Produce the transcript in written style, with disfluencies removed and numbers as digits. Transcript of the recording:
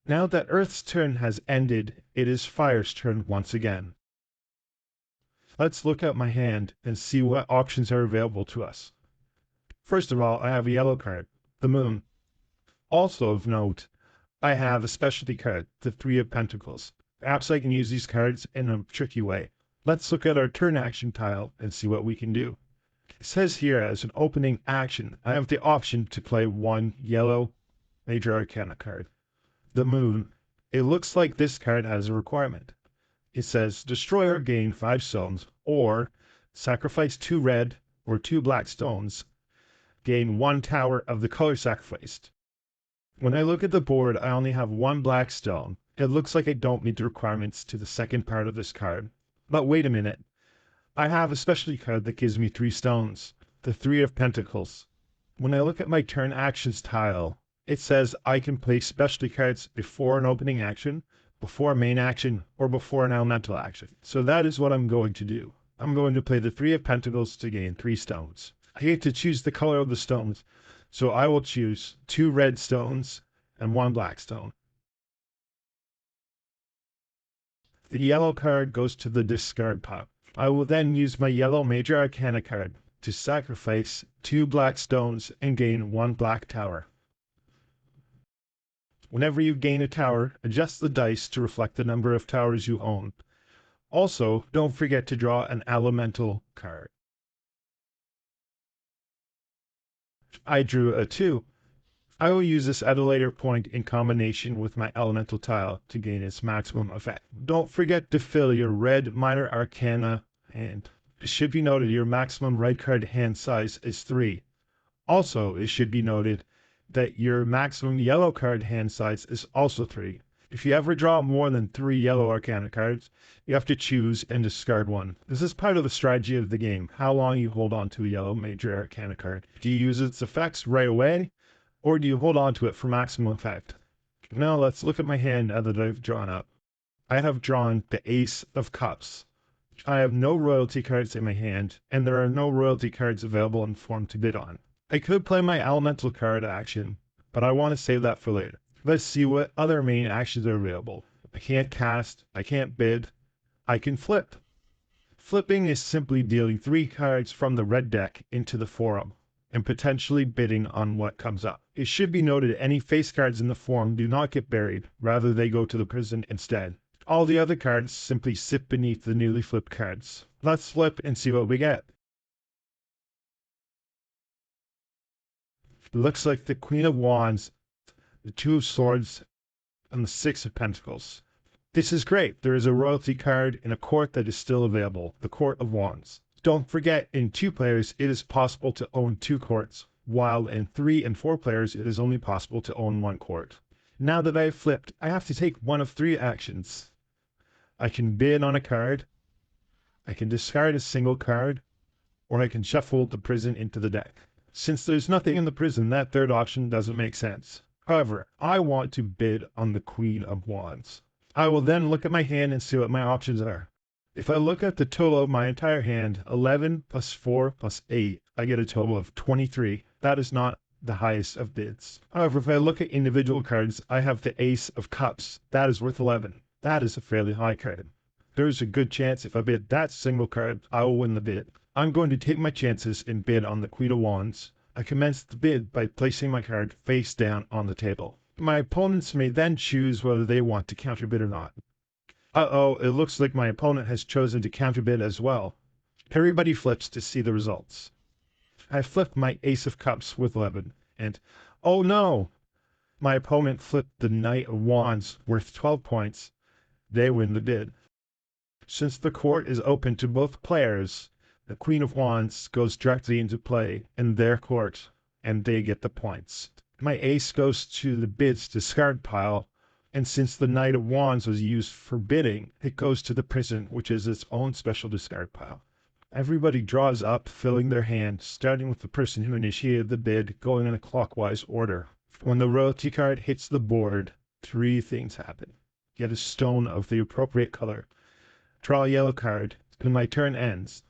Now that Earth's turn has ended, it is Fire's turn once again. Let's look at my hand and see what options are available to us. First of all, I have a yellow card, the Moon. Also of note, I have a specialty card, the Three of Pentacles. Perhaps I can use these cards in a tricky way. Let's look at our turn action tile and see what we can do. It says here as an opening action, I have the option to play one yellow Major Arcana card, the Moon. It looks like this card has a requirement. It says destroy or gain 5 stones, or sacrifice 2 red or 2 black stones, gain 1 tower of the color sacrificed. When I look at the board, I only have 1 black stone. It looks like I don't meet the requirements to the second part of this card. But wait a minute. I have a specialty card that gives me 3 stones, the Three of Pentacles. When I look at my turn actions tile, it says I can play specialty cards before an opening action, before a main action, or before an elemental action. So that is what I'm going to do. I'm going to play the Three of Pentacles to gain 3 stones. I get to choose the color of the stones, so I will choose 2 red stones and 1 black stone. The yellow card goes to the discard pile. I will then use my yellow Major Arcana card to sacrifice 2 black stones and gain 1 black tower. Whenever you gain a tower, adjust the dice to reflect the number of towers you own. Also, don't forget to draw an elemental card. I drew a 2. I will use this at a later point in combination with my elemental tile to gain its maximum effect. Don't forget to fill your red minor arcana hand. It should be noted your maximum red card hand size is 3. Also, it should be noted that your maximum yellow card hand size is also 3. If you ever draw more than 3 yellow arcana cards, you have to choose and discard one. This is part of the strategy of the game, how long you hold on to a yellow Major Arcana card. Do you use its effects right away, or do you hold on to it for maximum effect? Now let's look at my hand now that I've drawn up. I have drawn the Ace of Cups. I have no royalty cards in my hand, and there are no royalty cards available in form to bid on. I could play my elemental card action, but I want to save that for later. Let's see what other main actions are available. I can't cast, I can't bid, I can flip. Flipping is simply dealing 3 cards from the red deck into the forum, and potentially bidding on what comes up. It should be noted any face cards in the forum do not get buried, rather they go to the prison instead. All the other cards simply sit beneath the newly flipped cards. Let's flip and see what we get. It looks like the Queen of Wands, the Two of Swords, and the Six of Pentacles. This is great. There is a royalty card in a court that is still available, the Court of Wands. Don't forget, in 2 players, it is possible to own 2 courts, while in 3 and 4 players, it is only possible to own 1 court. Now that I have flipped, I have to take one of 3 actions. I can bid on a card, I can discard a single card, or I can shuffle the prison into the deck. Since there's nothing in the prison, that third option doesn't make sense. However, I want to bid on the Queen of Wands. I will then look at my hand and see what my options are. If I look at the total of my entire hand, 11 plus 4 plus 8, I get a total of 23. That is not the highest of bids. However, if I look at individual cards, I have the Ace of Cups. That is worth 11. That is a fairly high card. There's a good chance if I bid that single card, I will win the bid. I'm going to take my chances and bid on the Queen of Wands. I commence the bid by placing my card face down on the table. My opponents may then choose whether they want to counterbid or not. Uh-oh, it looks like my opponent has chosen to counterbid as well. Everybody flips to see the results. I flipped my Ace of Cups with 11, and oh no! My opponent flipped the Knight of Wands worth 12 points. They win the bid. Since the court is open to both players, the Queen of Wands goes directly into play in their court, and they get the points. My ace goes to the bids discard pile, and since the Knight of Wands was used for bidding, it goes to the prison, which is its own special discard pile. Everybody draws up, filling their hand, starting with the person who initiated the bid, going in a clockwise order. When the royalty card hits the board, 3 things happen. Get a stone of the appropriate color, draw a yellow card, and my turn ends.